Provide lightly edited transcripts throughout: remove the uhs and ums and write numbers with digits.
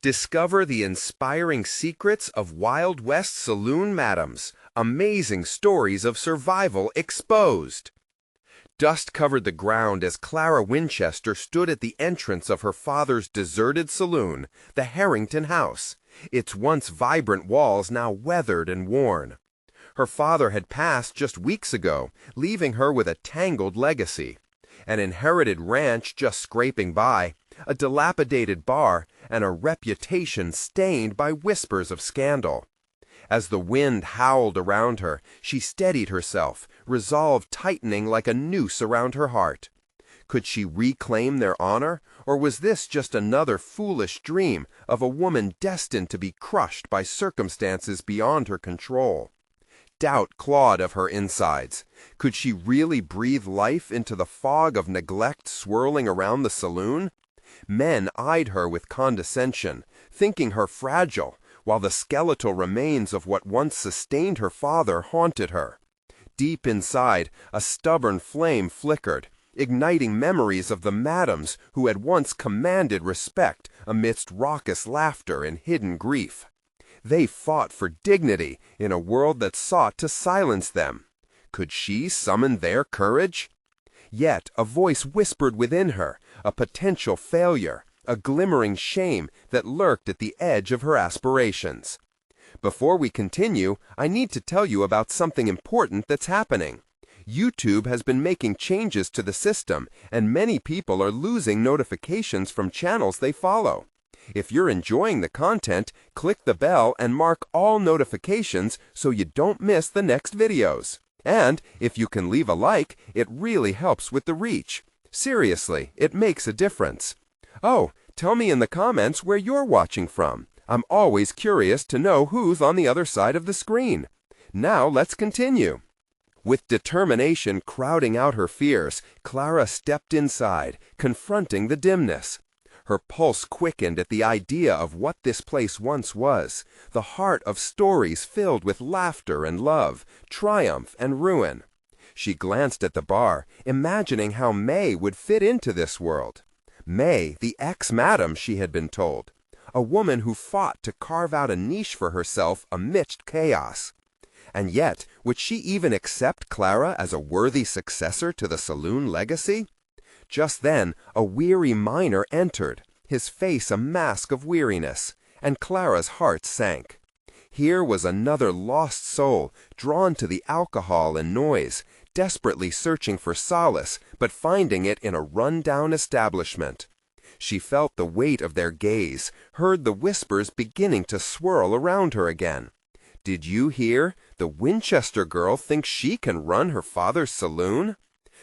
Discover the inspiring secrets of Wild West saloon madams. Amazing stories of survival exposed. Dust covered the ground as Clara Winchester stood at the entrance of her father's deserted saloon, the Harrington House, its once vibrant walls now weathered and worn. Her father had passed just weeks ago, leaving her with a tangled legacy. An inherited ranch just scraping by, a dilapidated bar, and a reputation stained by whispers of scandal. As the wind howled around her, she steadied herself, resolve tightening like a noose around her heart. Could she reclaim their honor, or was this just another foolish dream of a woman destined to be crushed by circumstances beyond her control? Doubt clawed of her insides. Could she really breathe life into the fog of neglect swirling around the saloon? Men eyed her with condescension, thinking her fragile, while the skeletal remains of what once sustained her father haunted her. Deep inside, a stubborn flame flickered, igniting memories of the madams who had once commanded respect amidst raucous laughter and hidden grief. They fought for dignity in a world that sought to silence them. Could she summon their courage? Yet a voice whispered within her, a potential failure, a glimmering shame that lurked at the edge of her aspirations. Before we continue, I need to tell you about something important that's happening. YouTube has been making changes to the system, and many people are losing notifications from channels they follow. If you're enjoying the content, click the bell and mark all notifications so you don't miss the next videos. And if you can leave a like, it really helps with the reach. Seriously, it makes a difference. Oh, tell me in the comments where you're watching from. I'm always curious to know who's on the other side of the screen. Now let's continue. With determination crowding out her fears, Clara stepped inside, confronting the dimness. Her pulse quickened at the idea of what this place once was, the heart of stories filled with laughter and love, triumph and ruin. She glanced at the bar, imagining how May would fit into this world. May, the ex-madam, she had been told, a woman who fought to carve out a niche for herself amidst chaos. And yet, would she even accept Clara as a worthy successor to the saloon legacy? Just then, a weary miner entered, his face a mask of weariness, and Clara's heart sank. Here was another lost soul, drawn to the alcohol and noise, desperately searching for solace, but finding it in a run-down establishment. She felt the weight of their gaze, heard the whispers beginning to swirl around her again. Did you hear? The Winchester girl thinks she can run her father's saloon?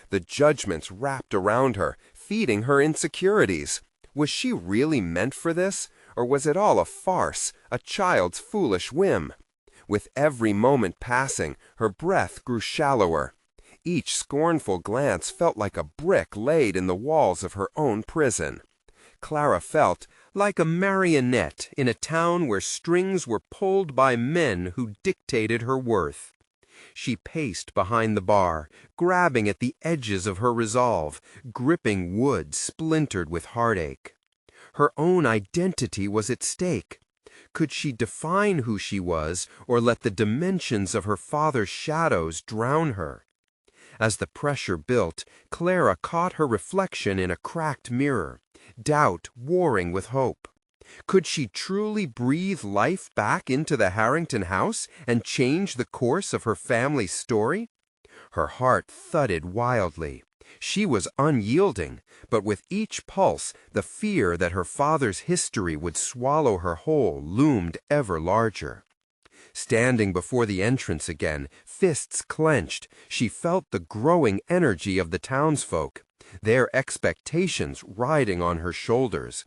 The judgments wrapped around her, feeding her insecurities. Was she really meant for this, or was it all a farce, a child's foolish whim? With every moment passing, her breath grew shallower. Each scornful glance felt like a brick laid in the walls of her own prison. Clara felt like a marionette in a town where strings were pulled by men who dictated her worth. She paced behind the bar, grabbing at the edges of her resolve, gripping wood splintered with heartache. Her own identity was at stake. Could she define who she was, or let the dimensions of her father's shadows drown her? As the pressure built, Clara caught her reflection in a cracked mirror, doubt warring with hope. Could she truly breathe life back into the Harrington house and change the course of her family's story? Her heart thudded wildly. She was unyielding, but with each pulse, the fear that her father's history would swallow her whole loomed ever larger. Standing before the entrance again, fists clenched, she felt the growing energy of the townsfolk, their expectations riding on her shoulders.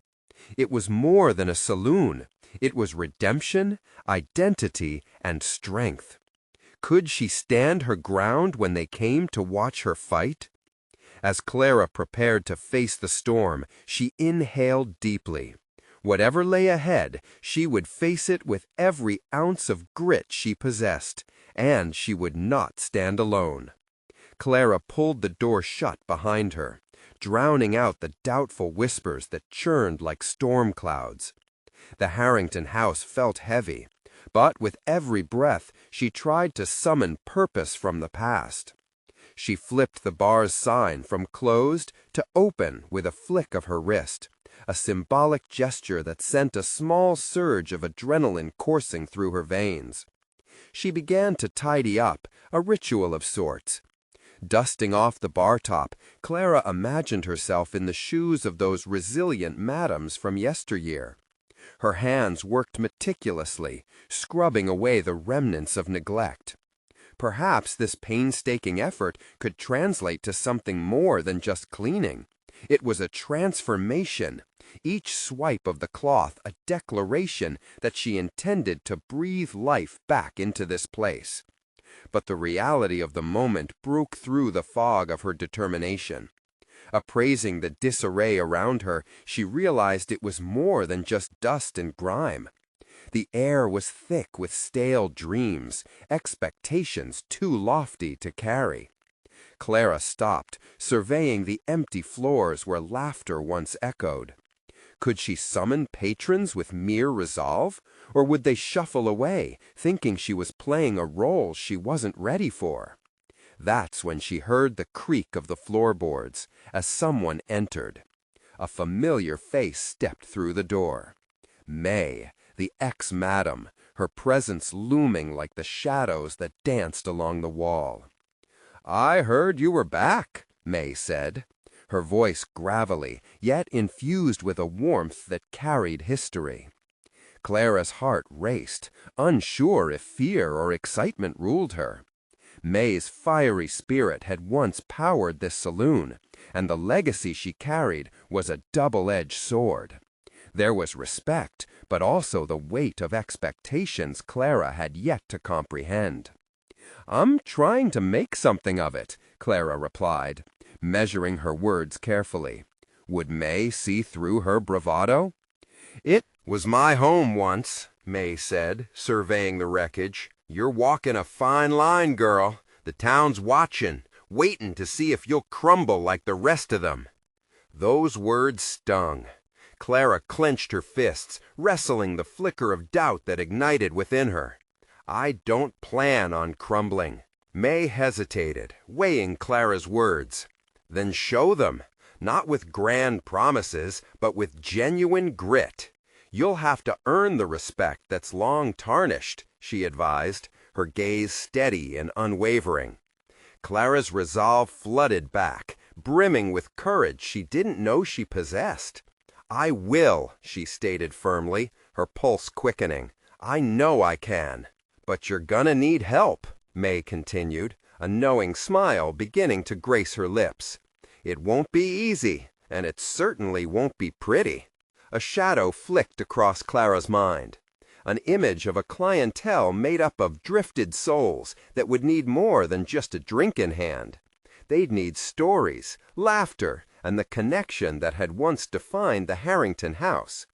It was more than a saloon. It was redemption, identity, and strength. Could she stand her ground when they came to watch her fight? As Clara prepared to face the storm, she inhaled deeply. Whatever lay ahead, she would face it with every ounce of grit she possessed, and she would not stand alone. Clara pulled the door shut behind her, drowning out the doubtful whispers that churned like storm clouds. The Harrington house felt heavy, but with every breath she tried to summon purpose from the past. She flipped the bar's sign from closed to open with a flick of her wrist, a symbolic gesture that sent a small surge of adrenaline coursing through her veins. She began to tidy up, a ritual of sorts. Dusting off the bar top, Clara imagined herself in the shoes of those resilient madams from yesteryear. Her hands worked meticulously, scrubbing away the remnants of neglect. Perhaps this painstaking effort could translate to something more than just cleaning. It was a transformation, each swipe of the cloth a declaration that she intended to breathe life back into this place. But the reality of the moment broke through the fog of her determination. Appraising the disarray around her, she realized it was more than just dust and grime. The air was thick with stale dreams, expectations too lofty to carry. Clara stopped, surveying the empty floors where laughter once echoed. Could she summon patrons with mere resolve, or would they shuffle away, thinking she was playing a role she wasn't ready for? That's when she heard the creak of the floorboards as someone entered. A familiar face stepped through the door. May, the ex-madam, her presence looming like the shadows that danced along the wall. "I heard you were back," May said, her voice gravelly, yet infused with a warmth that carried history. Clara's heart raced, unsure if fear or excitement ruled her. May's fiery spirit had once powered this saloon, and the legacy she carried was a double-edged sword. There was respect, but also the weight of expectations Clara had yet to comprehend. "I'm trying to make something of it," Clara replied, measuring her words carefully. Would May see through her bravado? "It was my home once," May said, surveying the wreckage. "You're walking a fine line, girl. The town's watching, waiting to see if you'll crumble like the rest of them." Those words stung. Clara clenched her fists, wrestling the flicker of doubt that ignited within her. "I don't plan on crumbling." May hesitated, weighing Clara's words. "Then show them, not with grand promises, but with genuine grit. You'll have to earn the respect that's long tarnished," she advised, her gaze steady and unwavering. Clara's resolve flooded back, brimming with courage she didn't know she possessed. "I will," she stated firmly, her pulse quickening. "I know I can." "But you're gonna need help," May continued, a knowing smile beginning to grace her lips. "It won't be easy, and it certainly won't be pretty." A shadow flicked across Clara's mind, an image of a clientele made up of drifted souls that would need more than just a drink in hand. They'd need stories, laughter, and the connection that had once defined the Harrington house.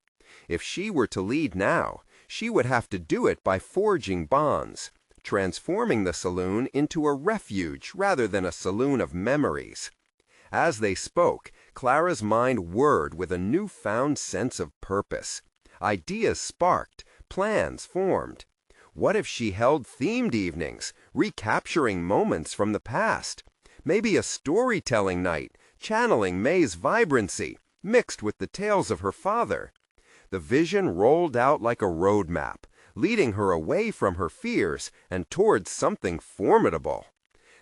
If she were to lead now, she would have to do it by forging bonds, transforming the saloon into a refuge rather than a saloon of memories. As they spoke, Clara's mind whirred with a newfound sense of purpose. Ideas sparked, plans formed. What if she held themed evenings, recapturing moments from the past? Maybe a storytelling night, channeling May's vibrancy, mixed with the tales of her father. The vision rolled out like a roadmap, leading her away from her fears and towards something formidable.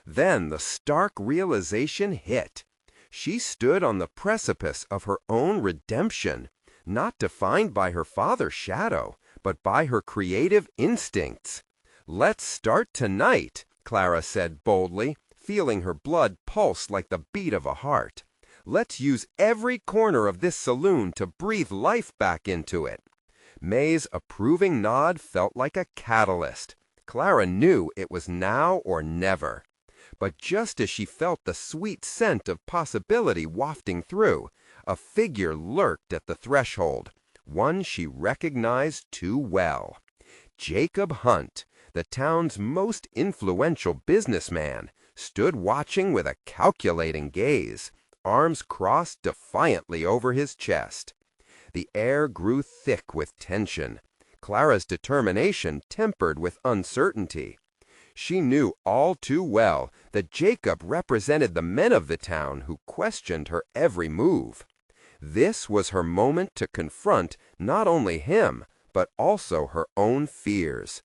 Then the stark realization hit. She stood on the precipice of her own redemption, not defined by her father's shadow, but by her creative instincts. "Let's start tonight," Clara said boldly, feeling her blood pulse like the beat of a heart. "Let's use every corner of this saloon to breathe life back into it." May's approving nod felt like a catalyst. Clara knew it was now or never. But just as she felt the sweet scent of possibility wafting through, a figure lurked at the threshold, one she recognized too well. Jacob Hunt, the town's most influential businessman, stood watching with a calculating gaze, arms crossed defiantly over his chest. The air grew thick with tension, Clara's determination tempered with uncertainty. She knew all too well that Jacob represented the men of the town who questioned her every move. This was her moment to confront not only him, but also her own fears.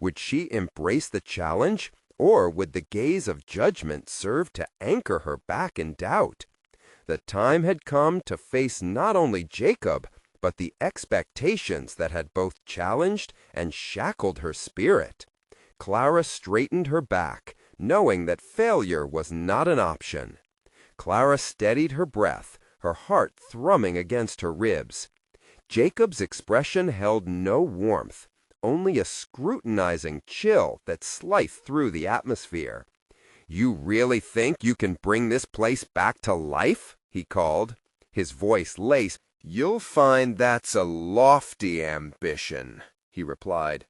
Would she embrace the challenge, or would the gaze of judgment serve to anchor her back in doubt? The time had come to face not only Jacob, but the expectations that had both challenged and shackled her spirit. Clara straightened her back, knowing that failure was not an option. Clara steadied her breath, her heart thrumming against her ribs. Jacob's expression held no warmth, only a scrutinizing chill that sliced through the atmosphere. "You really think you can bring this place back to life?" he called. His voice laced. "You'll find that's a lofty ambition," he replied,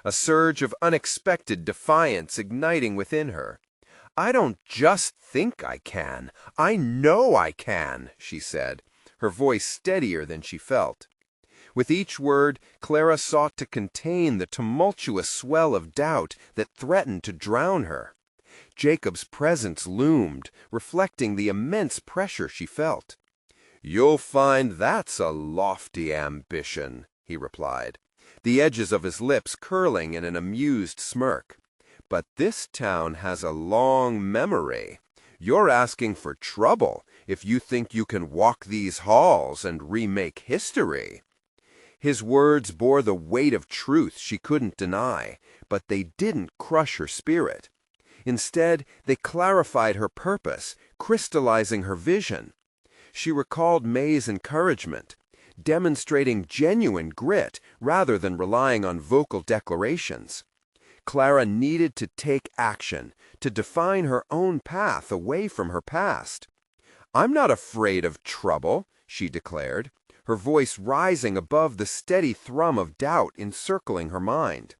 a surge of unexpected defiance igniting within her. "I don't just think I can, I know I can," she said, her voice steadier than she felt. With each word, Clara sought to contain the tumultuous swell of doubt that threatened to drown her. Jacob's presence loomed, reflecting the immense pressure she felt. "You'll find that's a lofty ambition," he replied, the edges of his lips curling in an amused smirk. "But this town has a long memory. You're asking for trouble if you think you can walk these halls and remake history." His words bore the weight of truth she couldn't deny, but they didn't crush her spirit. Instead, they clarified her purpose, crystallizing her vision. She recalled May's encouragement, demonstrating genuine grit rather than relying on vocal declarations. Clara needed to take action, to define her own path away from her past. "I'm not afraid of trouble," she declared, her voice rising above the steady thrum of doubt encircling her mind.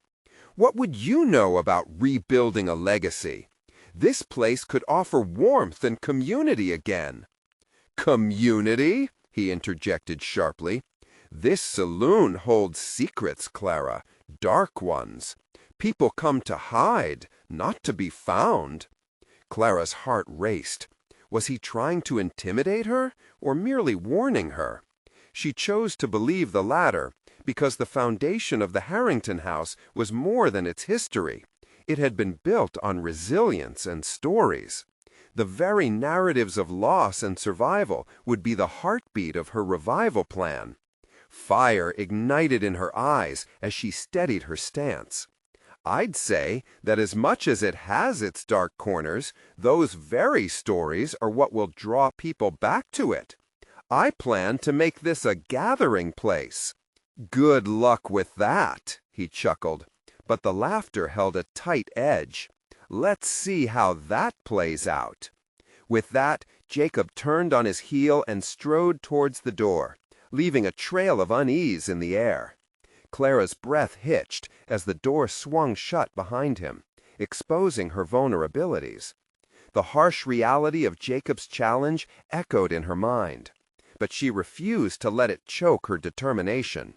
"What would you know about rebuilding a legacy? This place could offer warmth and community again." "Community?" he interjected sharply. "This saloon holds secrets, Clara, dark ones. People come to hide, not to be found." Clara's heart raced. Was he trying to intimidate her, or merely warning her? She chose to believe the latter, because the foundation of the Harrington house was more than its history. It had been built on resilience and stories. The very narratives of loss and survival would be the heartbeat of her revival plan. Fire ignited in her eyes as she steadied her stance. "I'd say that as much as it has its dark corners, those very stories are what will draw people back to it. I plan to make this a gathering place." "Good luck with that," he chuckled, but the laughter held a tight edge. "Let's see how that plays out." With that, Jacob turned on his heel and strode towards the door, leaving a trail of unease in the air. Clara's breath hitched as the door swung shut behind him, exposing her vulnerabilities. The harsh reality of Jacob's challenge echoed in her mind, but she refused to let it choke her determination.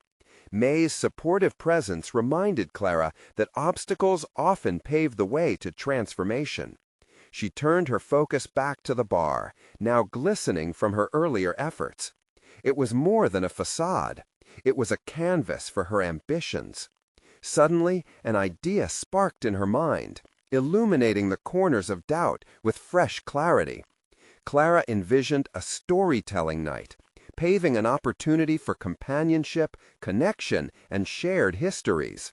May's supportive presence reminded Clara that obstacles often pave the way to transformation. She turned her focus back to the bar, now glistening from her earlier efforts. It was more than a facade. It was a canvas for her ambitions. Suddenly, an idea sparked in her mind, illuminating the corners of doubt with fresh clarity. Clara envisioned a storytelling night, paving an opportunity for companionship, connection, and shared histories.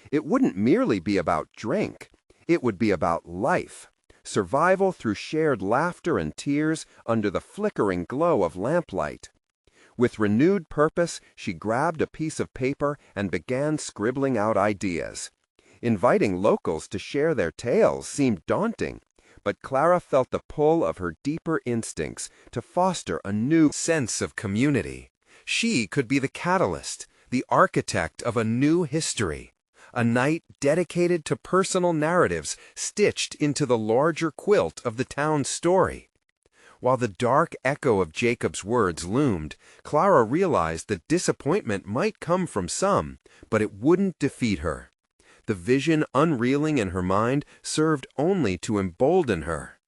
It wouldn't merely be about drink. It would be about life. Survival through shared laughter and tears under the flickering glow of lamplight. With renewed purpose, she grabbed a piece of paper and began scribbling out ideas. Inviting locals to share their tales seemed daunting, but Clara felt the pull of her deeper instincts to foster a new sense of community. She could be the catalyst, the architect of a new history. A night dedicated to personal narratives stitched into the larger quilt of the town's story. While the dark echo of Jacob's words loomed, Clara realized that disappointment might come from some, but it wouldn't defeat her. The vision unreeling in her mind served only to embolden her.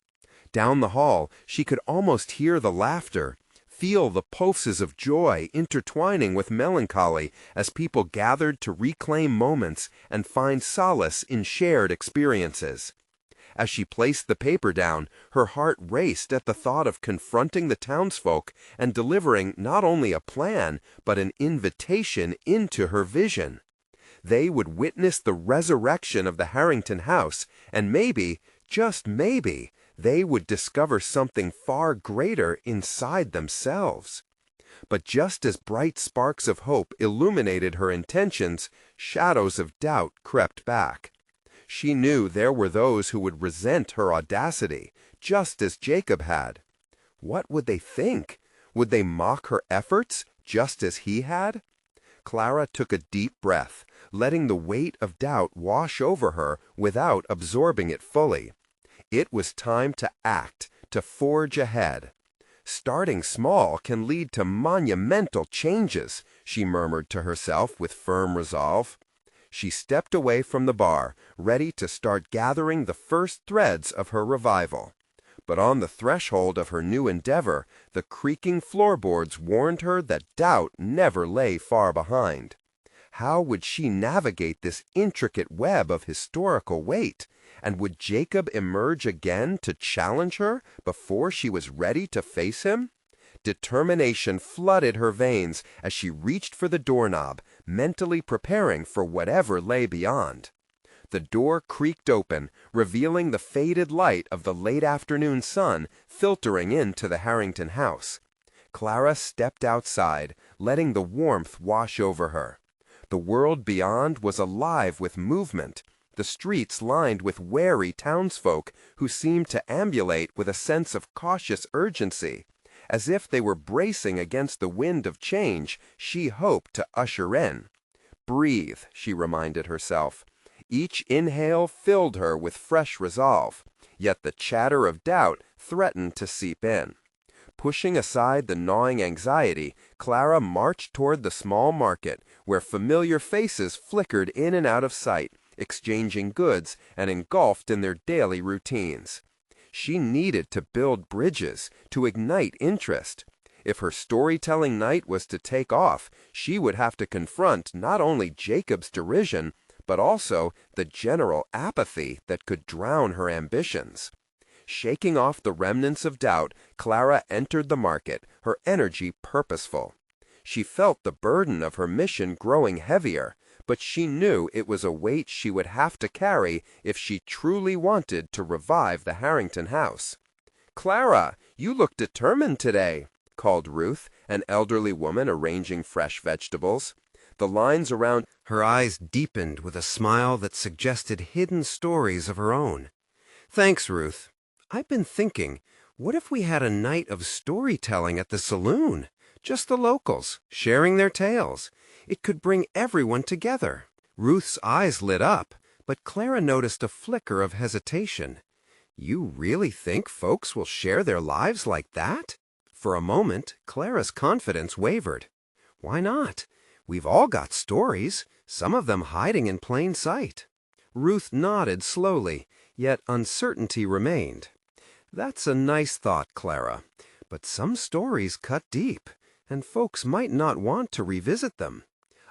Down the hall, she could almost hear the laughter, feel the pulses of joy intertwining with melancholy as people gathered to reclaim moments and find solace in shared experiences. As she placed the paper down, her heart raced at the thought of confronting the townsfolk and delivering not only a plan, but an invitation into her vision. They would witness the resurrection of the Harrington house, and maybe, just maybe, they would discover something far greater inside themselves. But just as bright sparks of hope illuminated her intentions, shadows of doubt crept back. She knew there were those who would resent her audacity, just as Jacob had. What would they think? Would they mock her efforts, just as he had? Clara took a deep breath, letting the weight of doubt wash over her without absorbing it fully. It was time to act, to forge ahead. Starting small can lead to monumental changes, she murmured to herself with firm resolve. She stepped away from the bar, ready to start gathering the first threads of her revival. But on the threshold of her new endeavor, the creaking floorboards warned her that doubt never lay far behind. How would she navigate this intricate web of historical weight? And would Jacob emerge again to challenge her before she was ready to face him? Determination flooded her veins as she reached for the doorknob, mentally preparing for whatever lay beyond. The door creaked open, revealing the faded light of the late afternoon sun filtering into the Harrington house. Clara stepped outside, letting the warmth wash over her. The world beyond was alive with movement, the streets lined with wary townsfolk who seemed to ambulate with a sense of cautious urgency. As if they were bracing against the wind of change she hoped to usher in. Breathe, she reminded herself. Each inhale filled her with fresh resolve, yet the chatter of doubt threatened to seep in. Pushing aside the gnawing anxiety, Clara marched toward the small market, where familiar faces flickered in and out of sight, exchanging goods and engulfed in their daily routines. She needed to build bridges, to ignite interest. If her storytelling night was to take off, she would have to confront not only Jacob's derision, but also the general apathy that could drown her ambitions. Shaking off the remnants of doubt, Clara entered the market, her energy purposeful. She felt the burden of her mission growing heavier, but she knew it was a weight she would have to carry if she truly wanted to revive the Harrington house. "Clara, you look determined today," called Ruth, an elderly woman arranging fresh vegetables. The lines around her eyes deepened with a smile that suggested hidden stories of her own. "Thanks, Ruth. I've been thinking, what if we had a night of storytelling at the saloon? Just the locals, sharing their tales. It could bring everyone together." Ruth's eyes lit up, but Clara noticed a flicker of hesitation. "You really think folks will share their lives like that?" For a moment, Clara's confidence wavered. "Why not? We've all got stories, some of them hiding in plain sight." Ruth nodded slowly, yet uncertainty remained. "That's a nice thought, Clara, but some stories cut deep, and folks might not want to revisit them."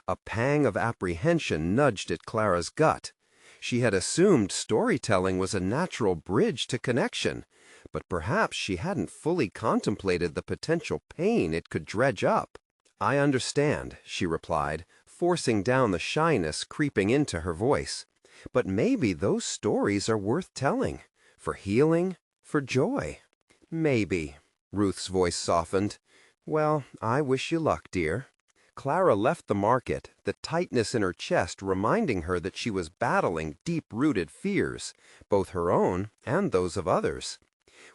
A pang of apprehension nudged at Clara's gut. She had assumed storytelling was a natural bridge to connection, but perhaps she hadn't fully contemplated the potential pain it could dredge up. "I understand," she replied, forcing down the shyness creeping into her voice. "But maybe those stories are worth telling, for healing, for joy." "Maybe." Ruth's voice softened. "Well, I wish you luck, dear." Clara left the market, the tightness in her chest reminding her that she was battling deep-rooted fears, both her own and those of others.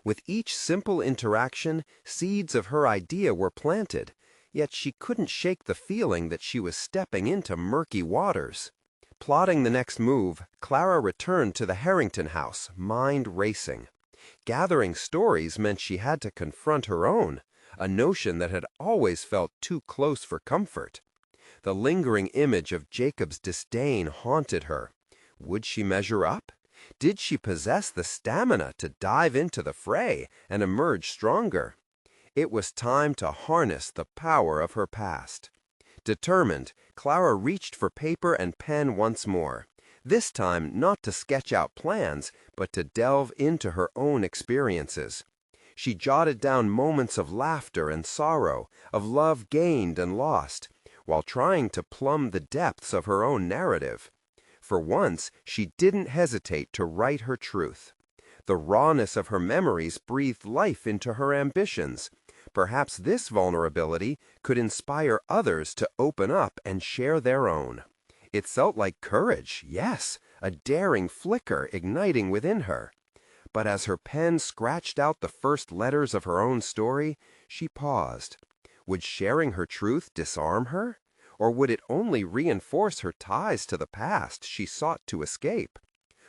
With each simple interaction, seeds of her idea were planted, yet she couldn't shake the feeling that she was stepping into murky waters. Plotting the next move, Clara returned to the Harrington house, mind racing. Gathering stories meant she had to confront her own, a notion that had always felt too close for comfort. The lingering image of Jacob's disdain haunted her. Would she measure up? Did she possess the stamina to dive into the fray and emerge stronger? It was time to harness the power of her past. Determined, Clara reached for paper and pen once more, this time not to sketch out plans, but to delve into her own experiences. She jotted down moments of laughter and sorrow, of love gained and lost, while trying to plumb the depths of her own narrative. For once, she didn't hesitate to write her truth. The rawness of her memories breathed life into her ambitions. Perhaps this vulnerability could inspire others to open up and share their own. It felt like courage, yes, a daring flicker igniting within her. But as her pen scratched out the first letters of her own story, she paused. Would sharing her truth disarm her? Or would it only reinforce her ties to the past she sought to escape?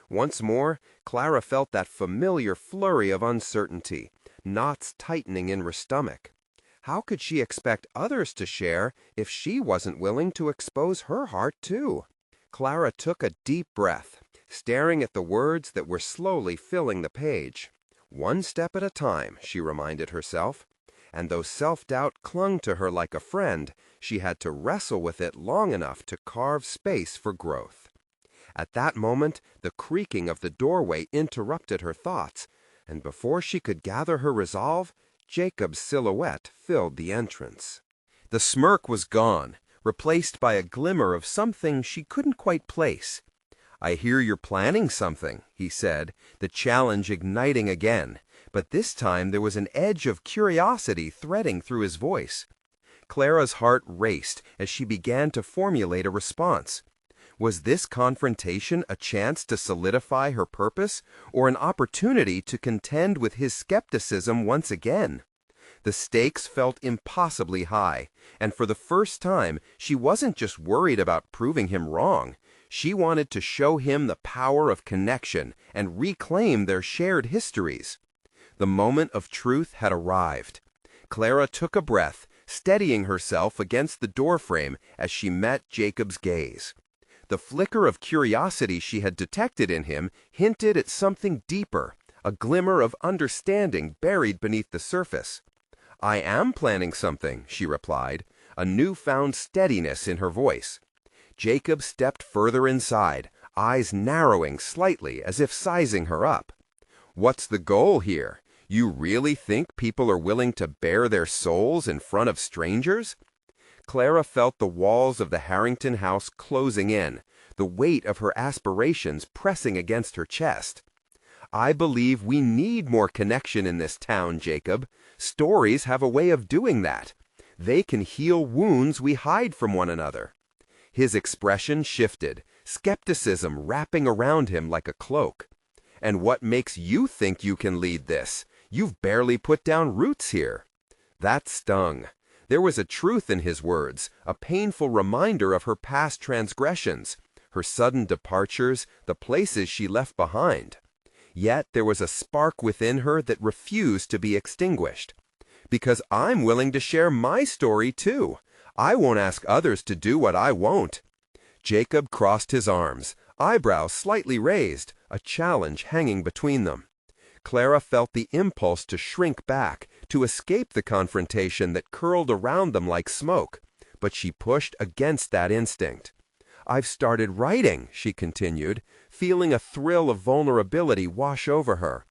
Once more, Clara felt that familiar flurry of uncertainty, knots tightening in her stomach. How could she expect others to share if she wasn't willing to expose her heart too? Clara took a deep breath, staring at the words that were slowly filling the page. One step at a time, she reminded herself. And though self-doubt clung to her like a friend, she had to wrestle with it long enough to carve space for growth. At that moment, the creaking of the doorway interrupted her thoughts, and before she could gather her resolve, Jacob's silhouette filled the entrance. The smirk was gone, replaced by a glimmer of something she couldn't quite place. "I hear you're planning something," he said, the challenge igniting again, but this time there was an edge of curiosity threading through his voice. Clara's heart raced as she began to formulate a response. Was this confrontation a chance to solidify her purpose, or an opportunity to contend with his skepticism once again? The stakes felt impossibly high, and for the first time, she wasn't just worried about proving him wrong. She wanted to show him the power of connection and reclaim their shared histories. The moment of truth had arrived. Clara took a breath, steadying herself against the doorframe as she met Jacob's gaze. The flicker of curiosity she had detected in him hinted at something deeper, a glimmer of understanding buried beneath the surface. "I am planning something," she replied, a newfound steadiness in her voice. Jacob stepped further inside, eyes narrowing slightly as if sizing her up. "What's the goal here? You really think people are willing to bare their souls in front of strangers?" Clara felt the walls of the Harrington house closing in, the weight of her aspirations pressing against her chest. "I believe we need more connection in this town, Jacob. Stories have a way of doing that. They can heal wounds we hide from one another." His expression shifted, skepticism wrapping around him like a cloak. "And what makes you think you can lead this? You've barely put down roots here." That stung. There was a truth in his words, a painful reminder of her past transgressions, her sudden departures, the places she left behind. Yet there was a spark within her that refused to be extinguished. "Because I'm willing to share my story too. I won't ask others to do what I won't." Jacob crossed his arms, eyebrows slightly raised, a challenge hanging between them. Clara felt the impulse to shrink back, to escape the confrontation that curled around them like smoke, but she pushed against that instinct. "I've started writing," she continued, feeling a thrill of vulnerability wash over her.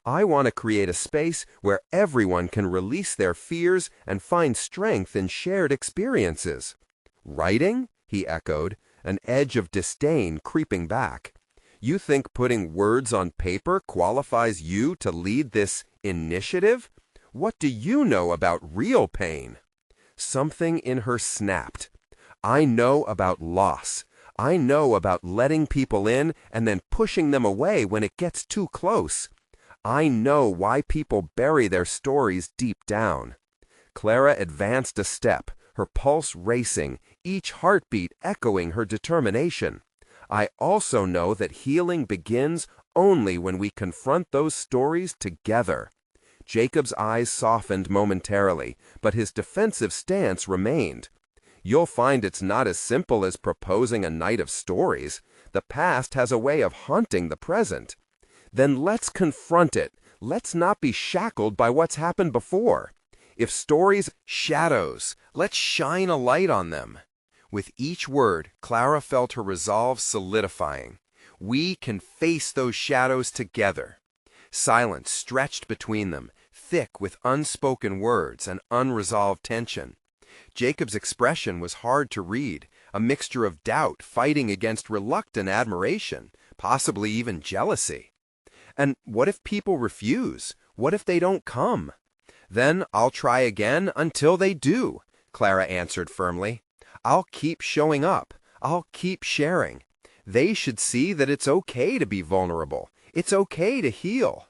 "I want to create a space where everyone can release their fears and find strength in shared experiences." "Writing?" he echoed, an edge of disdain creeping back. "You think putting words on paper qualifies you to lead this initiative? What do you know about real pain?" Something in her snapped. "I know about loss. I know about letting people in and then pushing them away when it gets too close. I know why people bury their stories deep down." Clara advanced a step, her pulse racing, each heartbeat echoing her determination. I also know that healing begins only when we confront those stories together. Jacob's eyes softened momentarily, but his defensive stance remained. You'll find it's not as simple as proposing a night of stories. The past has a way of haunting the present. Then let's confront it. Let's not be shackled by what's happened before. If stories, shadows, let's shine a light on them. With each word, Clara felt her resolve solidifying. We can face those shadows together. Silence stretched between them, thick with unspoken words and unresolved tension. Jacob's expression was hard to read, a mixture of doubt fighting against reluctant admiration, possibly even jealousy. And what if people refuse? What if they don't come? Then I'll try again until they do, Clara answered firmly. I'll keep showing up. I'll keep sharing. They should see that it's okay to be vulnerable. It's okay to heal.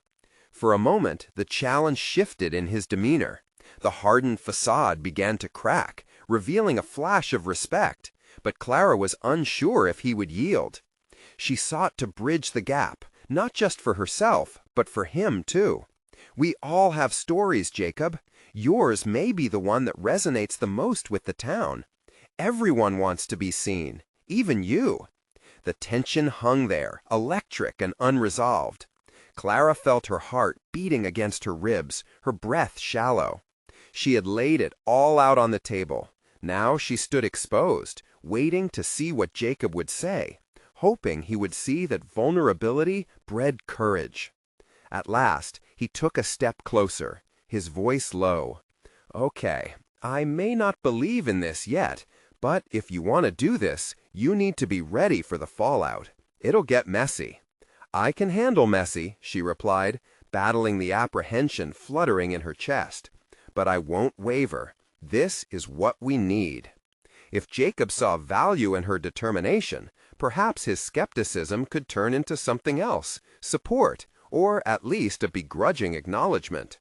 For a moment, the challenge shifted in his demeanor. The hardened facade began to crack, revealing a flash of respect, but Clara was unsure if he would yield. She sought to bridge the gap, not just for herself, but for him too. We all have stories, Jacob. Yours may be the one that resonates the most with the town. Everyone wants to be seen, even you. The tension hung there, electric and unresolved. Clara felt her heart beating against her ribs, her breath shallow. She had laid it all out on the table. Now she stood exposed, waiting to see what Jacob would say, hoping he would see that vulnerability bred courage. At last, he took a step closer, his voice low. Okay, I may not believe in this yet, but if you want to do this, you need to be ready for the fallout. It'll get messy. I can handle messy, she replied, battling the apprehension fluttering in her chest. But I won't waver. This is what we need. If Jacob saw value in her determination, perhaps his skepticism could turn into something else, support, or at least a begrudging acknowledgement.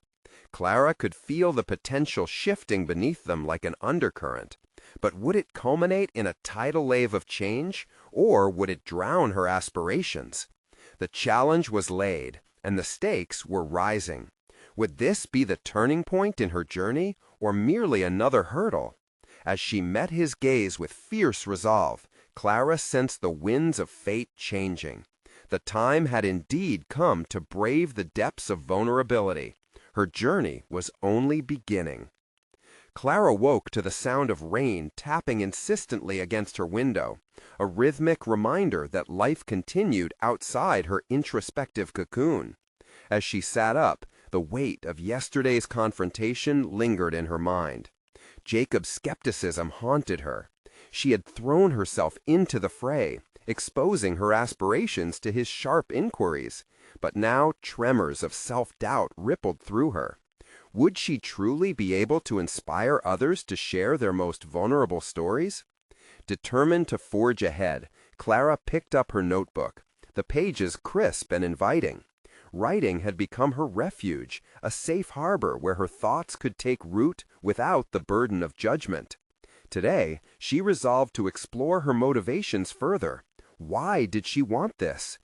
Clara could feel the potential shifting beneath them like an undercurrent. But would it culminate in a tidal wave of change, or would it drown her aspirations? The challenge was laid, and the stakes were rising. Would this be the turning point in her journey, or merely another hurdle? As she met his gaze with fierce resolve, Clara sensed the winds of fate changing. The time had indeed come to brave the depths of vulnerability. Her journey was only beginning. Clara woke to the sound of rain tapping insistently against her window, a rhythmic reminder that life continued outside her introspective cocoon. As she sat up, the weight of yesterday's confrontation lingered in her mind. Jacob's skepticism haunted her. She had thrown herself into the fray, exposing her aspirations to his sharp inquiries, but now tremors of self-doubt rippled through her. Would she truly be able to inspire others to share their most vulnerable stories? Determined to forge ahead, Clara picked up her notebook, the pages crisp and inviting. Writing had become her refuge, a safe harbor where her thoughts could take root without the burden of judgment. Today, she resolved to explore her motivations further. Why did she want this?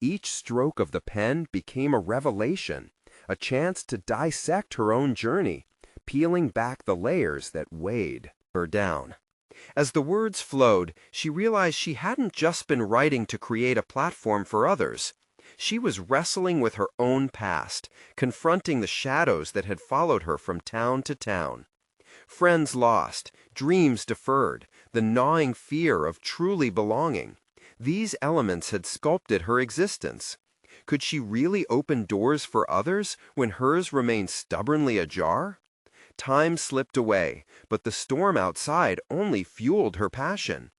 Each stroke of the pen became a revelation, a chance to dissect her own journey, peeling back the layers that weighed her down. As the words flowed, she realized she hadn't just been writing to create a platform for others. She was wrestling with her own past, confronting the shadows that had followed her from town to town. Friends lost, dreams deferred, the gnawing fear of truly belonging. These elements had sculpted her existence. Could she really open doors for others when hers remained stubbornly ajar? Time slipped away, but the storm outside only fueled her passion.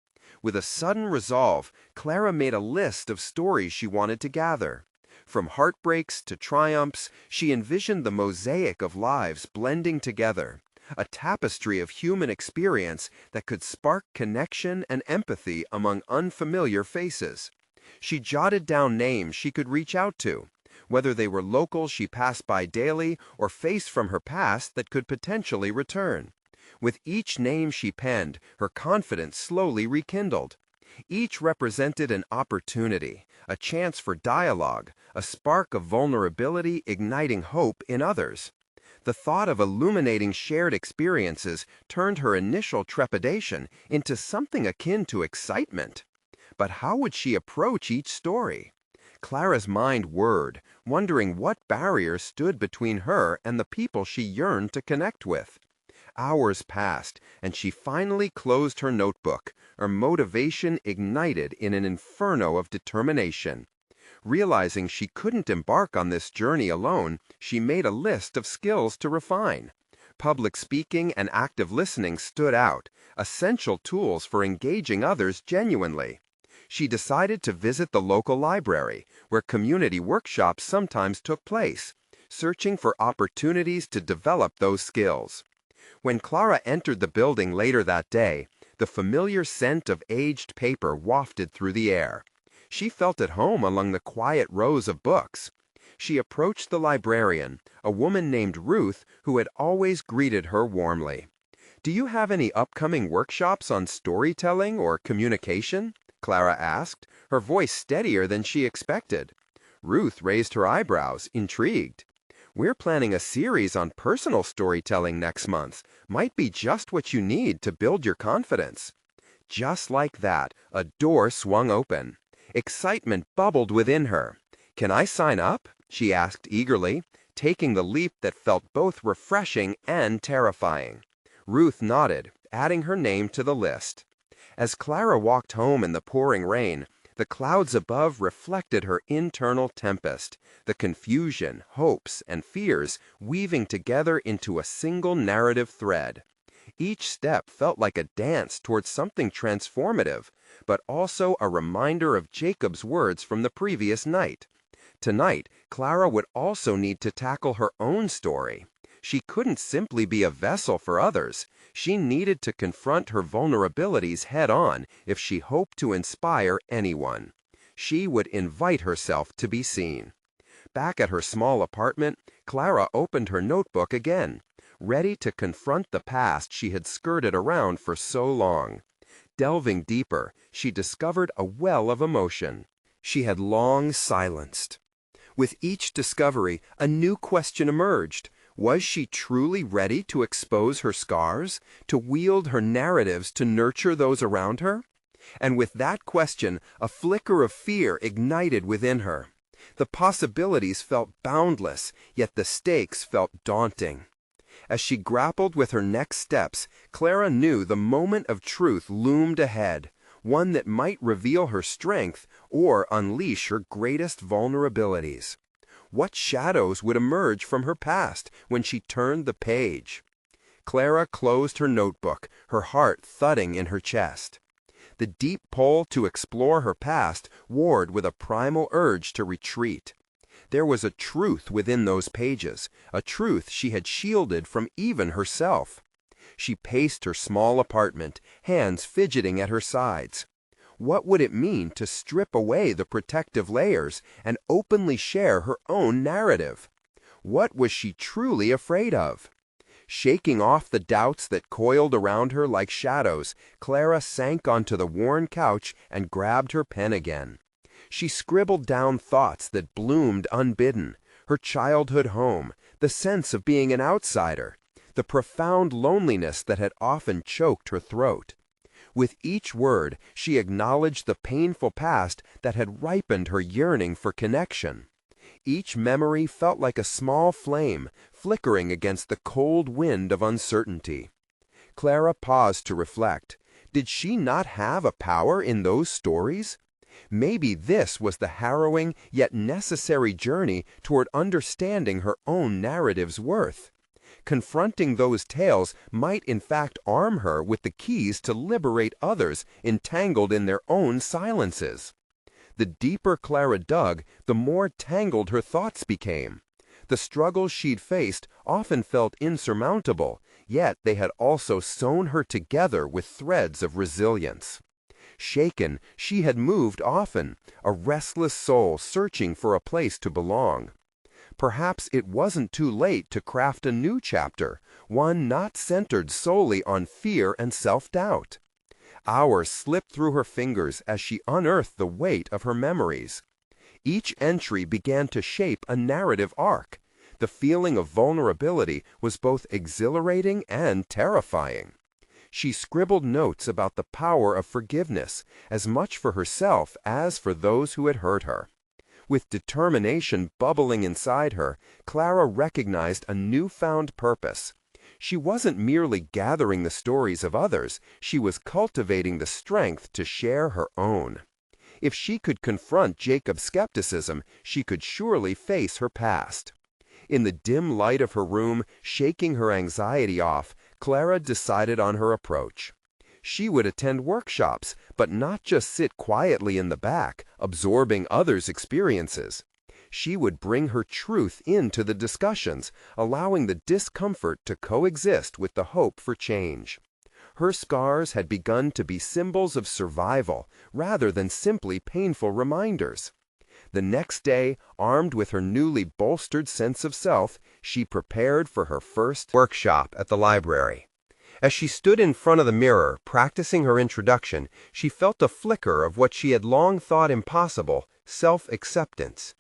With a sudden resolve, Clara made a list of stories she wanted to gather. From heartbreaks to triumphs, she envisioned the mosaic of lives blending together, a tapestry of human experience that could spark connection and empathy among unfamiliar faces. She jotted down names she could reach out to, whether they were locals she passed by daily or face from her past that could potentially return. With each name she penned, her confidence slowly rekindled. Each represented an opportunity, a chance for dialogue, a spark of vulnerability igniting hope in others. The thought of illuminating shared experiences turned her initial trepidation into something akin to excitement. But how would she approach each story? Clara's mind whirred, wondering what barriers stood between her and the people she yearned to connect with. Hours passed, and she finally closed her notebook, her motivation ignited in an inferno of determination. Realizing she couldn't embark on this journey alone, she made a list of skills to refine. Public speaking and active listening stood out, essential tools for engaging others genuinely. She decided to visit the local library, where community workshops sometimes took place, searching for opportunities to develop those skills. When Clara entered the building later that day, the familiar scent of aged paper wafted through the air. She felt at home among the quiet rows of books. She approached the librarian, a woman named Ruth, who had always greeted her warmly. "Do you have any upcoming workshops on storytelling or communication?" Clara asked, her voice steadier than she expected. Ruth raised her eyebrows, intrigued. "We're planning a series on personal storytelling next month. Might be just what you need to build your confidence." Just like that, a door swung open. Excitement bubbled within her. "Can I sign up?" she asked eagerly, taking the leap that felt both refreshing and terrifying. Ruth nodded, adding her name to the list. As Clara walked home in the pouring rain, the clouds above reflected her internal tempest, the confusion, hopes, and fears weaving together into a single narrative thread. Each step felt like a dance towards something transformative, but also a reminder of Jacob's words from the previous night. Tonight, Clara would also need to tackle her own story. She couldn't simply be a vessel for others. She needed to confront her vulnerabilities head-on if she hoped to inspire anyone. She would invite herself to be seen. Back at her small apartment, Clara opened her notebook again, ready to confront the past she had skirted around for so long. Delving deeper, she discovered a well of emotion she had long silenced. With each discovery, a new question emerged. Was she truly ready to expose her scars, to wield her narratives to nurture those around her? And with that question, a flicker of fear ignited within her. The possibilities felt boundless, yet the stakes felt daunting. As she grappled with her next steps, Clara knew the moment of truth loomed ahead, one that might reveal her strength or unleash her greatest vulnerabilities. What shadows would emerge from her past when she turned the page? Clara closed her notebook, her heart thudding in her chest. The deep pull to explore her past warred with a primal urge to retreat. There was a truth within those pages, a truth she had shielded from even herself. She paced her small apartment, hands fidgeting at her sides. What would it mean to strip away the protective layers and openly share her own narrative? What was she truly afraid of? Shaking off the doubts that coiled around her like shadows, Clara sank onto the worn couch and grabbed her pen again. She scribbled down thoughts that bloomed unbidden, her childhood home, the sense of being an outsider, the profound loneliness that had often choked her throat. With each word, she acknowledged the painful past that had ripened her yearning for connection. Each memory felt like a small flame, flickering against the cold wind of uncertainty. Clara paused to reflect. Did she not have a power in those stories? Maybe this was the harrowing yet necessary journey toward understanding her own narrative's worth. Confronting those tales might in fact arm her with the keys to liberate others entangled in their own silences. The deeper Clara dug, the more tangled her thoughts became. The struggles she'd faced often felt insurmountable, yet they had also sewn her together with threads of resilience. Shaken, she had moved often, a restless soul searching for a place to belong. Perhaps it wasn't too late to craft a new chapter, one not centered solely on fear and self-doubt. Hours slipped through her fingers as she unearthed the weight of her memories. Each entry began to shape a narrative arc. The feeling of vulnerability was both exhilarating and terrifying. She scribbled notes about the power of forgiveness, as much for herself as for those who had hurt her. With determination bubbling inside her, Clara recognized a newfound purpose. She wasn't merely gathering the stories of others, she was cultivating the strength to share her own. If she could confront Jacob's skepticism, she could surely face her past. In the dim light of her room, shaking her anxiety off, Clara decided on her approach. She would attend workshops, but not just sit quietly in the back, absorbing others' experiences. She would bring her truth into the discussions, allowing the discomfort to coexist with the hope for change. Her scars had begun to be symbols of survival, rather than simply painful reminders. The next day, armed with her newly bolstered sense of self, she prepared for her first workshop at the library. As she stood in front of the mirror, practicing her introduction, she felt a flicker of what she had long thought impossible: self-acceptance.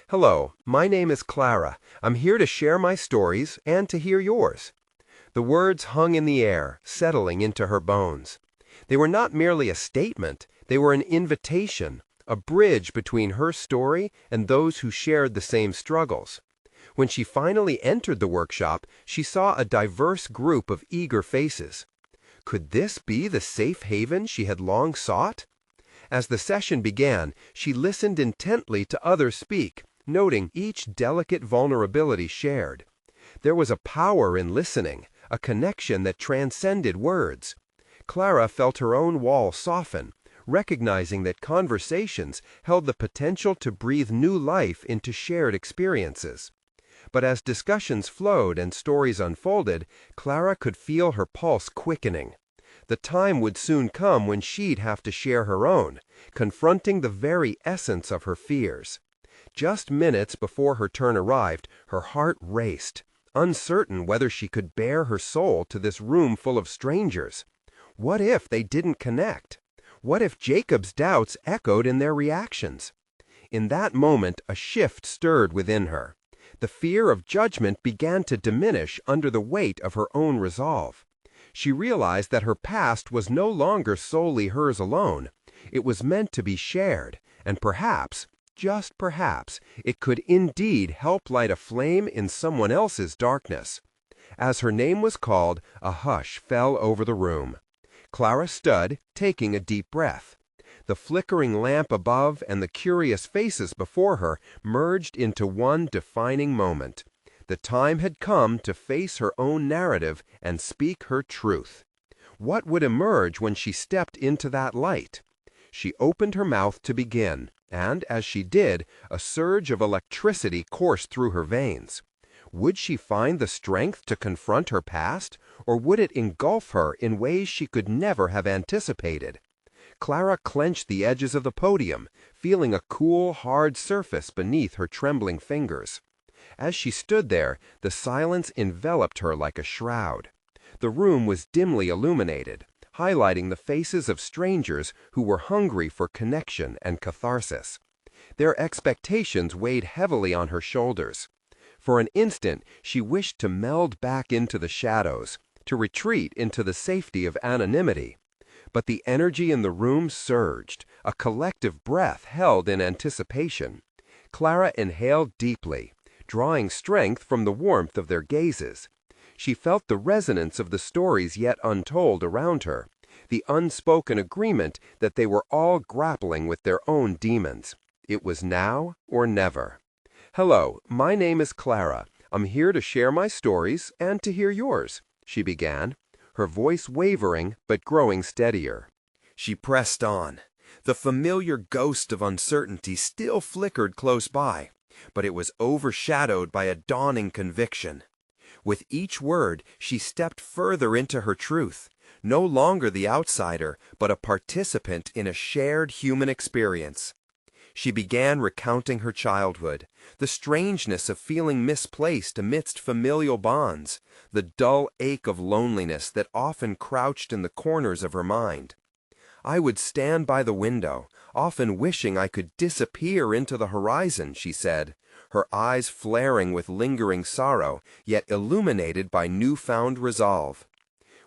"Hello, my name is Clara. I'm here to share my stories and to hear yours." The words hung in the air, settling into her bones. They were not merely a statement, they were an invitation, a bridge between her story and those who shared the same struggles. When she finally entered the workshop, she saw a diverse group of eager faces. Could this be the safe haven she had long sought? As the session began, she listened intently to others speak, noting each delicate vulnerability shared. There was a power in listening, a connection that transcended words. Clara felt her own wall soften, recognizing that conversations held the potential to breathe new life into shared experiences. But as discussions flowed and stories unfolded, Clara could feel her pulse quickening. The time would soon come when she'd have to share her own, confronting the very essence of her fears. Just minutes before her turn arrived, her heart raced, uncertain whether she could bare her soul to this room full of strangers. What if they didn't connect? What if Jacob's doubts echoed in their reactions? In that moment, a shift stirred within her. The fear of judgment began to diminish under the weight of her own resolve. She realized that her past was no longer solely hers alone. It was meant to be shared, and perhaps, just perhaps, it could indeed help light a flame in someone else's darkness. As her name was called, a hush fell over the room. Clara stood, taking a deep breath. The flickering lamp above and the curious faces before her merged into one defining moment. The time had come to face her own narrative and speak her truth. What would emerge when she stepped into that light? She opened her mouth to begin, and as she did, a surge of electricity coursed through her veins. Would she find the strength to confront her past, or would it engulf her in ways she could never have anticipated? Clara clenched the edges of the podium, feeling a cool, hard surface beneath her trembling fingers. As she stood there, the silence enveloped her like a shroud. The room was dimly illuminated, highlighting the faces of strangers who were hungry for connection and catharsis. Their expectations weighed heavily on her shoulders. For an instant, she wished to meld back into the shadows, to retreat into the safety of anonymity. But the energy in the room surged, a collective breath held in anticipation. Clara inhaled deeply, drawing strength from the warmth of their gazes. She felt the resonance of the stories yet untold around her, the unspoken agreement that they were all grappling with their own demons. It was now or never. "Hello, my name is Clara. I'm here to share my stories and to hear yours," she began, her voice wavering but growing steadier. She pressed on. The familiar ghost of uncertainty still flickered close by, but it was overshadowed by a dawning conviction. With each word, she stepped further into her truth, no longer the outsider, but a participant in a shared human experience. She began recounting her childhood, the strangeness of feeling misplaced amidst familial bonds, the dull ache of loneliness that often crouched in the corners of her mind. I would stand by the window, often wishing I could disappear into the horizon, she said, her eyes flaring with lingering sorrow, yet illuminated by newfound resolve.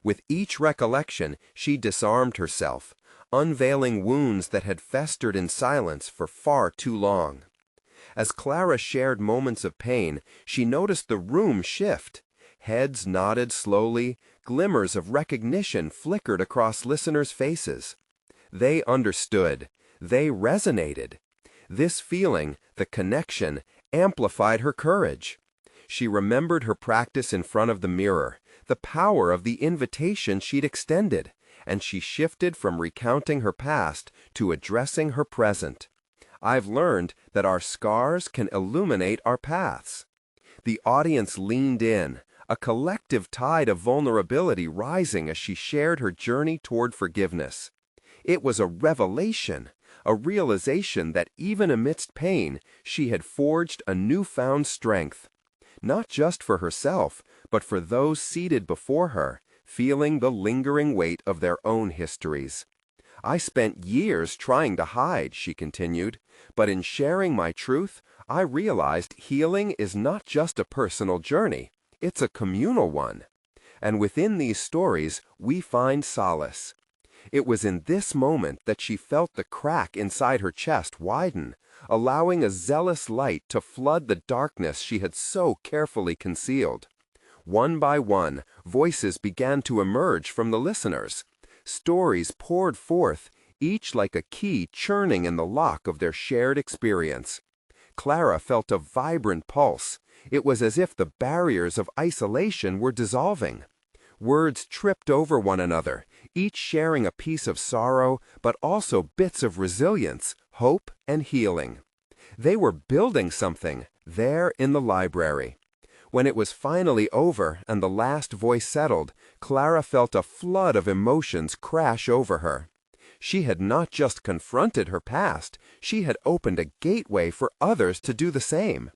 With each recollection, she disarmed herself, unveiling wounds that had festered in silence for far too long. As Clara shared moments of pain, she noticed the room shift. Heads nodded slowly, glimmers of recognition flickered across listeners' faces. They understood. They resonated. This feeling, the connection, amplified her courage. She remembered her practice in front of the mirror, the power of the invitation she'd extended, and she shifted from recounting her past to addressing her present. I've learned that our scars can illuminate our paths. The audience leaned in, a collective tide of vulnerability rising as she shared her journey toward forgiveness. It was a revelation, a realization that even amidst pain, she had forged a newfound strength, not just for herself, but for those seated before her, feeling the lingering weight of their own histories. I spent years trying to hide, she continued, but in sharing my truth, I realized healing is not just a personal journey, it's a communal one. And within these stories, we find solace. It was in this moment that she felt the crack inside her chest widen, allowing a zealous light to flood the darkness she had so carefully concealed. One by one, voices began to emerge from the listeners. Stories poured forth, each like a key churning in the lock of their shared experience. Clara felt a vibrant pulse. It was as if the barriers of isolation were dissolving. Words tripped over one another, each sharing a piece of sorrow, but also bits of resilience, hope, and healing. They were building something there in the library. When it was finally over and the last voice settled, Clara felt a flood of emotions crash over her. She had not just confronted her past, she had opened a gateway for others to do the same.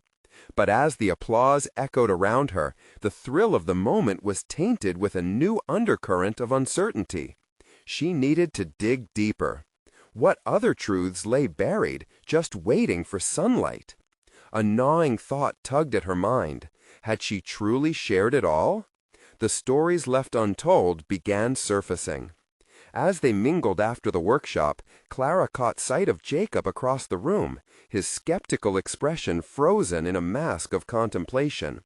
But as the applause echoed around her, the thrill of the moment was tainted with a new undercurrent of uncertainty. She needed to dig deeper. What other truths lay buried, just waiting for sunlight? A gnawing thought tugged at her mind. Had she truly shared it all? The stories left untold began surfacing. As they mingled after the workshop, Clara caught sight of Jacob across the room, his skeptical expression frozen in a mask of contemplation.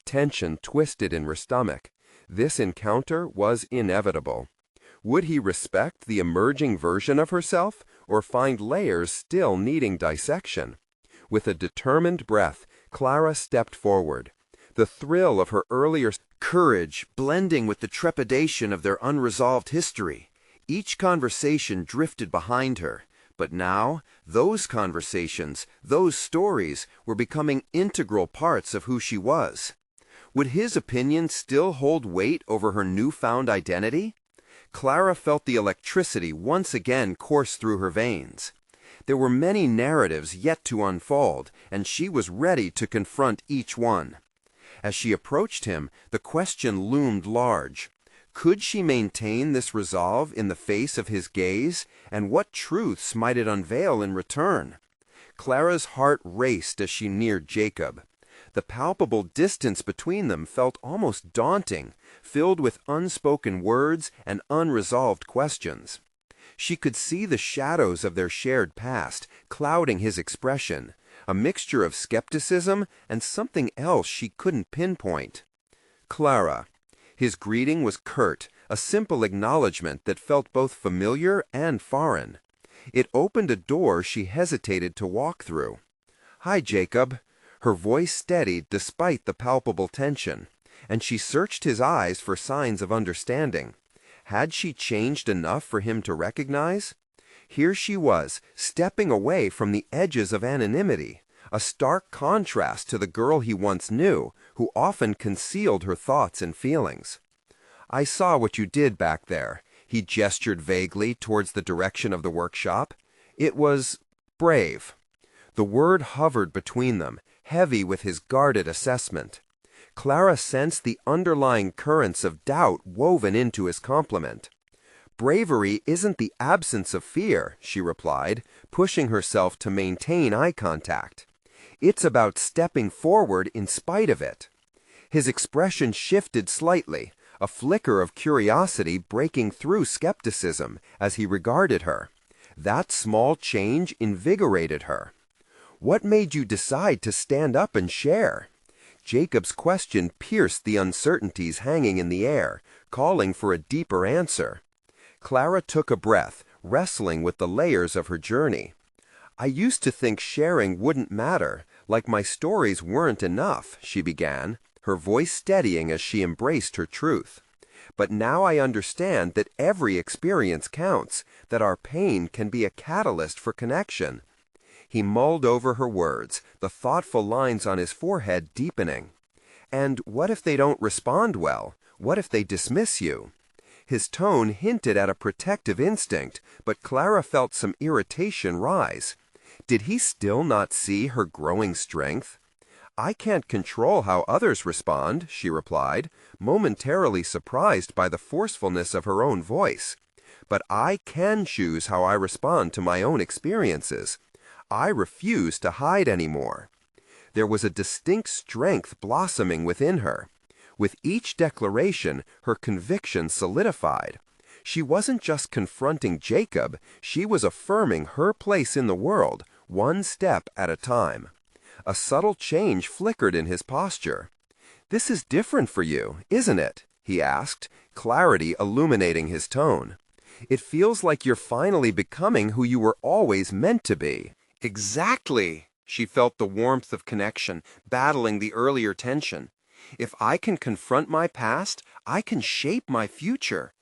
Tension twisted in her stomach. This encounter was inevitable. Would he respect the emerging version of herself, or find layers still needing dissection? With a determined breath, Clara stepped forward. The thrill of her earlier courage blending with the trepidation of their unresolved history. Each conversation drifted behind her, but now those conversations, those stories, were becoming integral parts of who she was. Would his opinion still hold weight over her newfound identity? Clara felt the electricity once again course through her veins. There were many narratives yet to unfold, and she was ready to confront each one. As she approached him, the question loomed large. Could she maintain this resolve in the face of his gaze, and what truths might it unveil in return? Clara's heart raced as she neared Jacob. The palpable distance between them felt almost daunting, filled with unspoken words and unresolved questions. She could see the shadows of their shared past clouding his expression, a mixture of skepticism and something else she couldn't pinpoint. Clara. His greeting was curt, a simple acknowledgement that felt both familiar and foreign. It opened a door she hesitated to walk through. "Hi, Jacob." Her voice steadied despite the palpable tension, and she searched his eyes for signs of understanding. Had she changed enough for him to recognize? Here she was, stepping away from the edges of anonymity, a stark contrast to the girl he once knew, who often concealed her thoughts and feelings. "I saw what you did back there," he gestured vaguely towards the direction of the workshop. "It was brave." The word hovered between them, heavy with his guarded assessment. Clara sensed the underlying currents of doubt woven into his compliment. Bravery isn't the absence of fear, she replied, pushing herself to maintain eye contact. It's about stepping forward in spite of it. His expression shifted slightly, a flicker of curiosity breaking through skepticism as he regarded her. That small change invigorated her. What made you decide to stand up and share? Jacob's question pierced the uncertainties hanging in the air, calling for a deeper answer. Clara took a breath, wrestling with the layers of her journey. I used to think sharing wouldn't matter, like my stories weren't enough, she began, her voice steadying as she embraced her truth. But now I understand that every experience counts, that our pain can be a catalyst for connection. He mulled over her words, the thoughtful lines on his forehead deepening. And what if they don't respond well? What if they dismiss you? His tone hinted at a protective instinct, but Clara felt some irritation rise. Did he still not see her growing strength? I can't control how others respond, she replied, momentarily surprised by the forcefulness of her own voice. But I can choose how I respond to my own experiences. I refuse to hide anymore. There was a distinct strength blossoming within her. With each declaration, her conviction solidified. She wasn't just confronting Jacob, she was affirming her place in the world, one step at a time. A subtle change flickered in his posture. "This is different for you, isn't it?" he asked, clarity illuminating his tone. "It feels like you're finally becoming who you were always meant to be." "Exactly!" She felt the warmth of connection, battling the earlier tension. If I can confront my past, I can shape my future.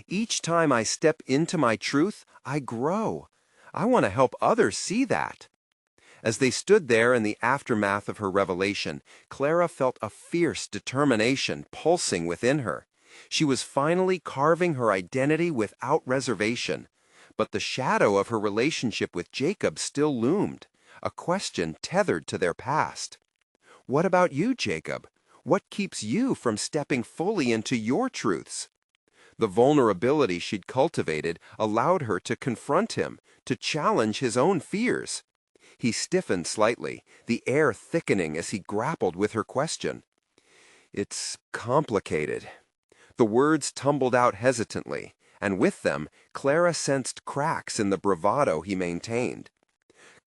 Each time I step into my truth, I grow. I want to help others see that. As they stood there in the aftermath of her revelation, Clara felt a fierce determination pulsing within her. She was finally carving her identity without reservation. But the shadow of her relationship with Jacob still loomed, a question tethered to their past. What about you, Jacob? What keeps you from stepping fully into your truths? The vulnerability she'd cultivated allowed her to confront him, to challenge his own fears. He stiffened slightly, the air thickening as he grappled with her question. "It's complicated." The words tumbled out hesitantly, and with them, Clara sensed cracks in the bravado he maintained.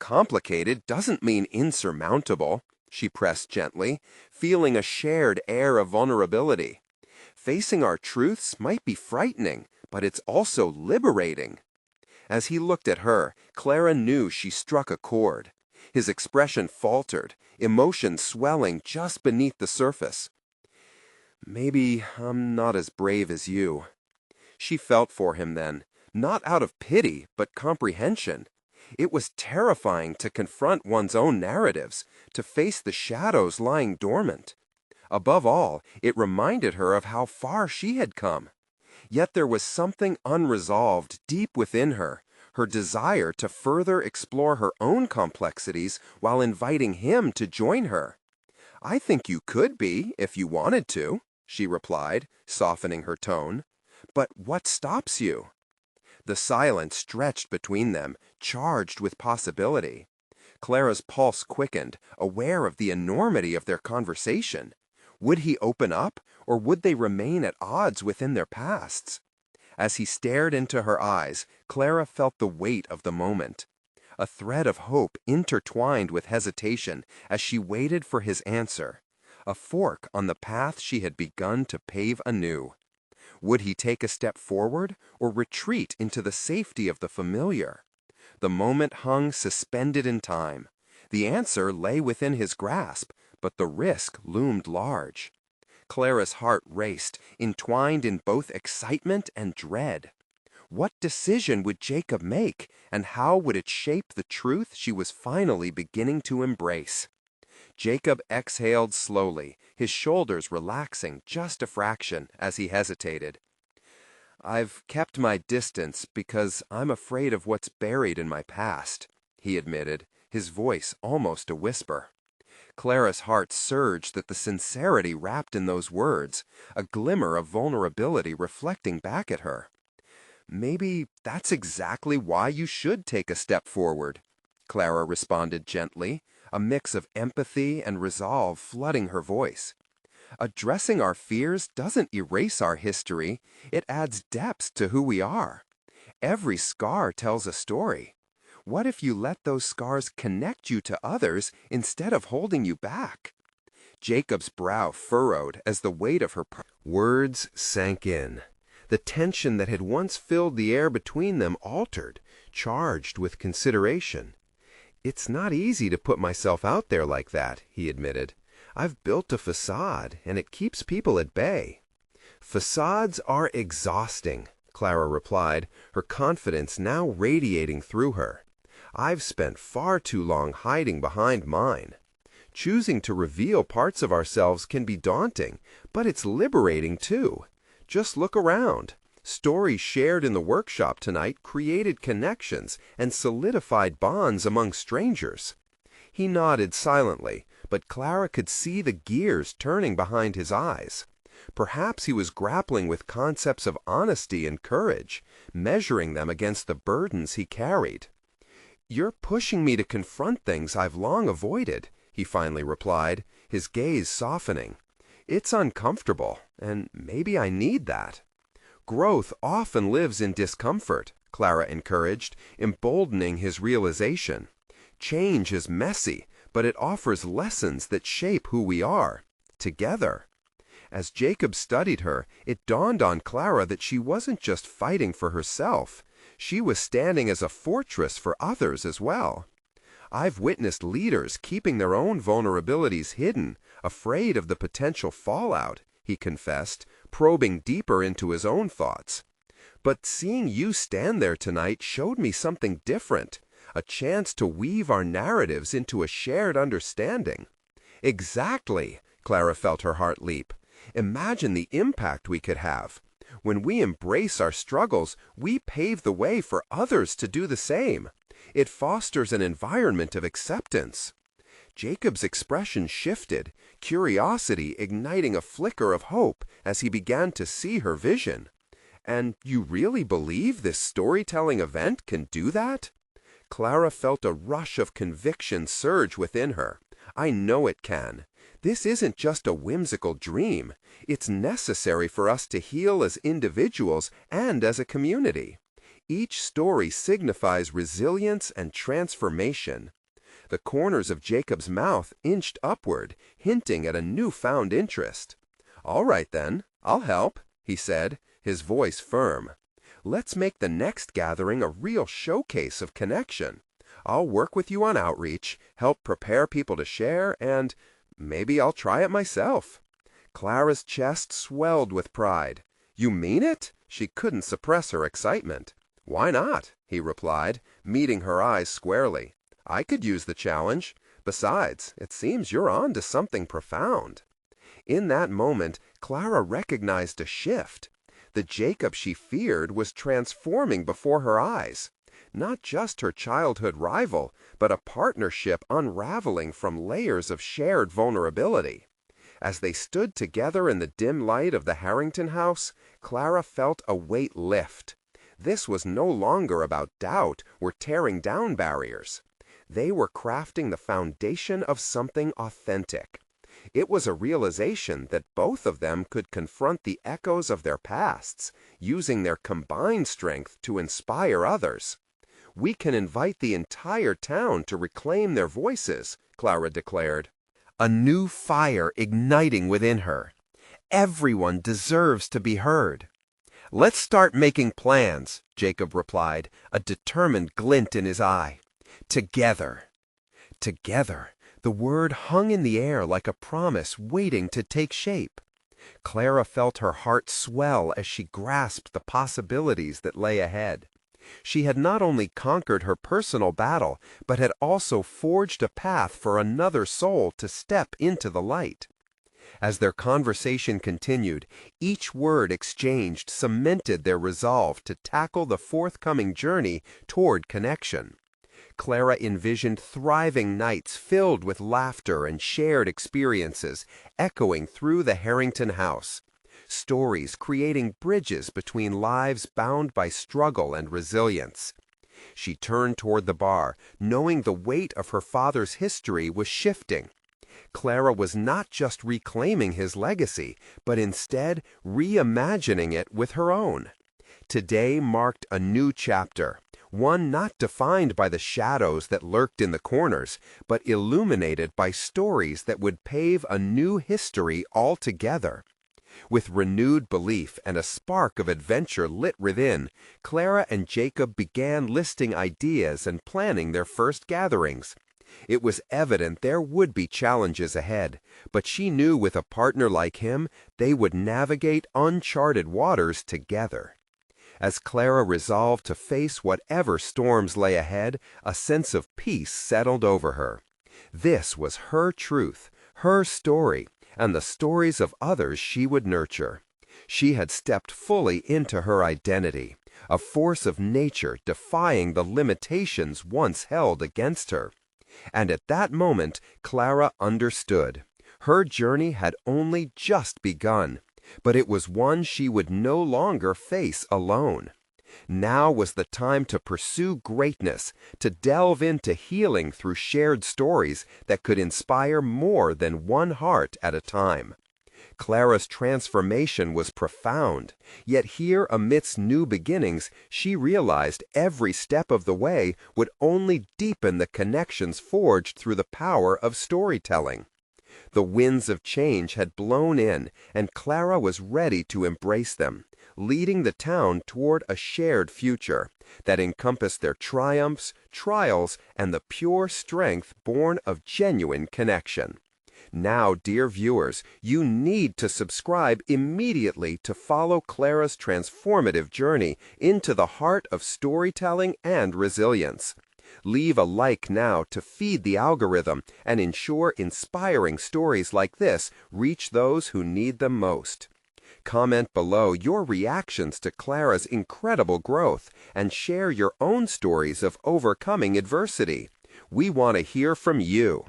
"Complicated doesn't mean insurmountable," she pressed gently, feeling a shared air of vulnerability. "Facing our truths might be frightening, but it's also liberating." As he looked at her, Clara knew she struck a chord. His expression faltered, emotion swelling just beneath the surface. "Maybe I'm not as brave as you." She felt for him then, not out of pity, but comprehension. It was terrifying to confront one's own narratives, to face the shadows lying dormant. Above all, it reminded her of how far she had come. Yet there was something unresolved deep within her, her desire to further explore her own complexities while inviting him to join her. "I think you could be, if you wanted to," she replied, softening her tone. "But what stops you?" The silence stretched between them, charged with possibility. Clara's pulse quickened, aware of the enormity of their conversation. Would he open up, or would they remain at odds within their pasts? As he stared into her eyes, Clara felt the weight of the moment. A thread of hope intertwined with hesitation as she waited for his answer, a fork on the path she had begun to pave anew. Would he take a step forward or retreat into the safety of the familiar? The moment hung suspended in time. The answer lay within his grasp, but the risk loomed large. Clara's heart raced, entwined in both excitement and dread. What decision would Jacob make, and how would it shape the truth she was finally beginning to embrace? Jacob exhaled slowly, his shoulders relaxing just a fraction as he hesitated. "I've kept my distance because I'm afraid of what's buried in my past," he admitted, his voice almost a whisper. Clara's heart surged at the sincerity wrapped in those words, a glimmer of vulnerability reflecting back at her. Maybe that's exactly why you should take a step forward, Clara responded gently, a mix of empathy and resolve flooding her voice. Addressing our fears doesn't erase our history, it adds depth to who we are. Every scar tells a story. What if you let those scars connect you to others instead of holding you back? Jacob's brow furrowed as the weight of her words sank in. The tension that had once filled the air between them altered, charged with consideration. "It's not easy to put myself out there like that," he admitted. "I've built a facade, and it keeps people at bay." "Facades are exhausting," Clara replied, her confidence now radiating through her. "I've spent far too long hiding behind mine. Choosing to reveal parts of ourselves can be daunting, but it's liberating too. Just look around. Stories shared in the workshop tonight created connections and solidified bonds among strangers." He nodded silently, but Clara could see the gears turning behind his eyes. Perhaps he was grappling with concepts of honesty and courage, measuring them against the burdens he carried. "You're pushing me to confront things I've long avoided," he finally replied, his gaze softening. "It's uncomfortable, and maybe I need that." "Growth often lives in discomfort," Clara encouraged, emboldening his realization. "Change is messy, but it offers lessons that shape who we are, together." As Jacob studied her, it dawned on Clara that she wasn't just fighting for herself. She was standing as a fortress for others as well. "I've witnessed leaders keeping their own vulnerabilities hidden, afraid of the potential fallout," he confessed, probing deeper into his own thoughts. "But seeing you stand there tonight showed me something different, a chance to weave our narratives into a shared understanding." "Exactly," Clara felt her heart leap. "Imagine the impact we could have. When we embrace our struggles, we pave the way for others to do the same. It fosters an environment of acceptance." Jacob's expression shifted, curiosity igniting a flicker of hope as he began to see her vision. "And you really believe this storytelling event can do that?" Clara felt a rush of conviction surge within her. "I know it can. This isn't just a whimsical dream. It's necessary for us to heal as individuals and as a community. Each story signifies resilience and transformation." The corners of Jacob's mouth inched upward, hinting at a newfound interest. "All right then, I'll help," he said, his voice firm. "Let's make the next gathering a real showcase of connection. I'll work with you on outreach, help prepare people to share, and maybe I'll try it myself." Clara's chest swelled with pride. "You mean it?" She couldn't suppress her excitement. "Why not?" he replied, meeting her eyes squarely. "I could use the challenge. Besides, it seems you're on to something profound." In that moment, Clara recognized a shift. The Jacob she feared was transforming before her eyes. Not just her childhood rival, but a partnership unraveling from layers of shared vulnerability. As they stood together in the dim light of the Harrington house, Clara felt a weight lift. This was no longer about doubt or tearing down barriers. They were crafting the foundation of something authentic. It was a realization that both of them could confront the echoes of their pasts, using their combined strength to inspire others. "We can invite the entire town to reclaim their voices," Clara declared, a new fire igniting within her. "Everyone deserves to be heard." "Let's start making plans," Jacob replied, a determined glint in his eye. "Together." Together. The word hung in the air like a promise waiting to take shape. Clara felt her heart swell as she grasped the possibilities that lay ahead. She had not only conquered her personal battle, but had also forged a path for another soul to step into the light. As their conversation continued, each word exchanged cemented their resolve to tackle the forthcoming journey toward connection. Clara envisioned thriving nights filled with laughter and shared experiences, echoing through the Harrington house. stories creating bridges between lives bound by struggle and resilience. She turned toward the bar, knowing the weight of her father's history was shifting. Clara was not just reclaiming his legacy, but instead reimagining it with her own. Today marked a new chapter, one not defined by the shadows that lurked in the corners, but illuminated by stories that would pave a new history altogether. With renewed belief and a spark of adventure lit within, Clara and Jacob began listing ideas and planning their first gatherings. It was evident there would be challenges ahead, but she knew with a partner like him, they would navigate uncharted waters together. As Clara resolved to face whatever storms lay ahead, a sense of peace settled over her. This was her truth, her story, and the stories of others she would nurture. She had stepped fully into her identity, a force of nature defying the limitations once held against her. And at that moment, Clara understood. Her journey had only just begun, but it was one she would no longer face alone. Now was the time to pursue greatness, to delve into healing through shared stories that could inspire more than one heart at a time. Clara's transformation was profound, yet here amidst new beginnings, she realized every step of the way would only deepen the connections forged through the power of storytelling. The winds of change had blown in, and Clara was ready to embrace them, leading the town toward a shared future that encompassed their triumphs, trials, and the pure strength born of genuine connection. Now, dear viewers, you need to subscribe immediately to follow Clara's transformative journey into the heart of storytelling and resilience. Leave a like now to feed the algorithm and ensure inspiring stories like this reach those who need them most. Comment below your reactions to Clara's incredible growth and share your own stories of overcoming adversity. We want to hear from you.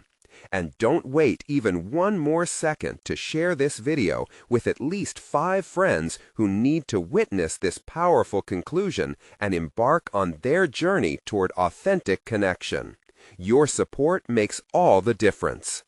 And don't wait even one more second to share this video with at least 5 friends who need to witness this powerful conclusion and embark on their journey toward authentic connection. Your support makes all the difference.